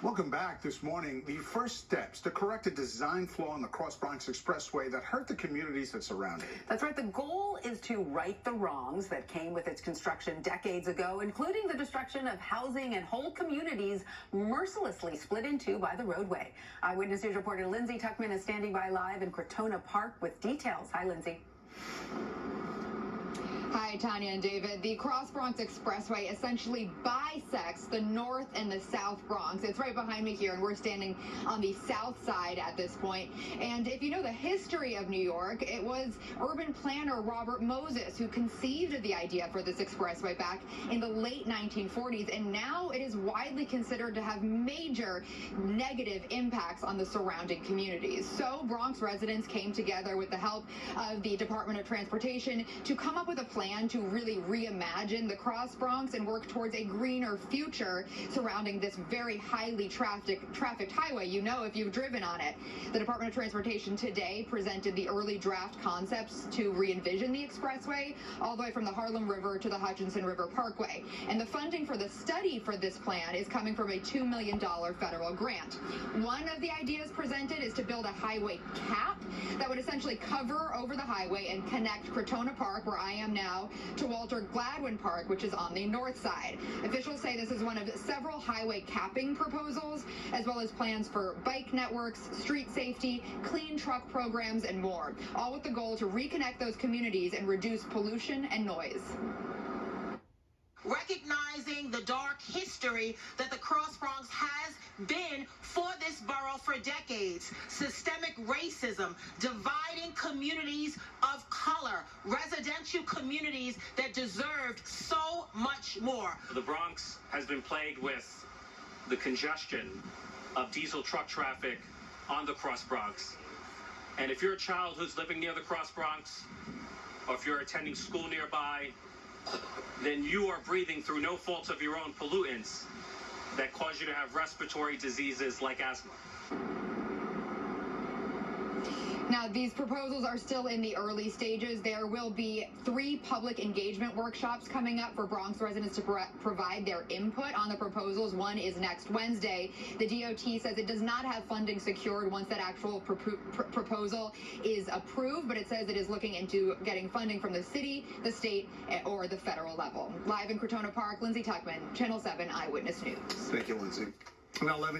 Welcome back. This morning, the first steps to correct a design flaw in the Cross Bronx Expressway that hurt the communities that surround it. That's right. The goal is to right the wrongs that came with its construction decades ago, including the destruction of housing and whole communities mercilessly split in two by the roadway. Eyewitness News reporter Lindsay Tuckman is standing by live in Crotona Park with details. Hi, Lindsay. Hi, Tanya and David. The Cross Bronx Expressway essentially bisects the North and the South Bronx. It's right behind me here, and we're standing on the south side at this point. And if you know the history of New York, it was urban planner Robert Moses who conceived of the idea for this expressway back in the late 1940s. And now it is widely considered to have major negative impacts on the surrounding communities. So Bronx residents came together with the help of the Department of Transportation to come up with a plan to really reimagine the Cross Bronx and work towards a greener future surrounding this very highly trafficked highway. You know, if you've driven on it. The Department of Transportation today presented the early draft concepts to re-envision the expressway all the way from the Harlem River to the Hutchinson River Parkway. And the funding for the study for this plan is coming from a $2 million federal grant. One of the ideas presented is to build a highway cap that would essentially cover over the highway and connect Crotona Park, where I am now, to Walter Gladwin Park, which is on the north side. Officials say this is one of several highway capping proposals, as well as plans for bike networks, street safety, clean truck programs, and more, all with the goal to reconnect those communities and reduce pollution and noise. Recognizing the dark history that the Cross Bronx has been for this borough for decades. Systemic racism, dividing communities of color, residential communities that deserved so much more. The Bronx has been plagued with the congestion of diesel truck traffic on the Cross Bronx. And if you're a child who's living near the Cross Bronx, or if you're attending school nearby, then you are breathing through no fault of your own pollutants that cause you to have respiratory diseases like asthma. Now, these proposals are still in the early stages. There will be 3 public engagement workshops coming up for Bronx residents to provide their input on the proposals. One is next Wednesday. The DOT says it does not have funding secured once that actual proposal is approved, but it says it is looking into getting funding from the city, the state, or the federal level. Live in Crotona Park, Lindsay Tuckman, Channel 7 Eyewitness News. Thank you, Lindsay. Now, 11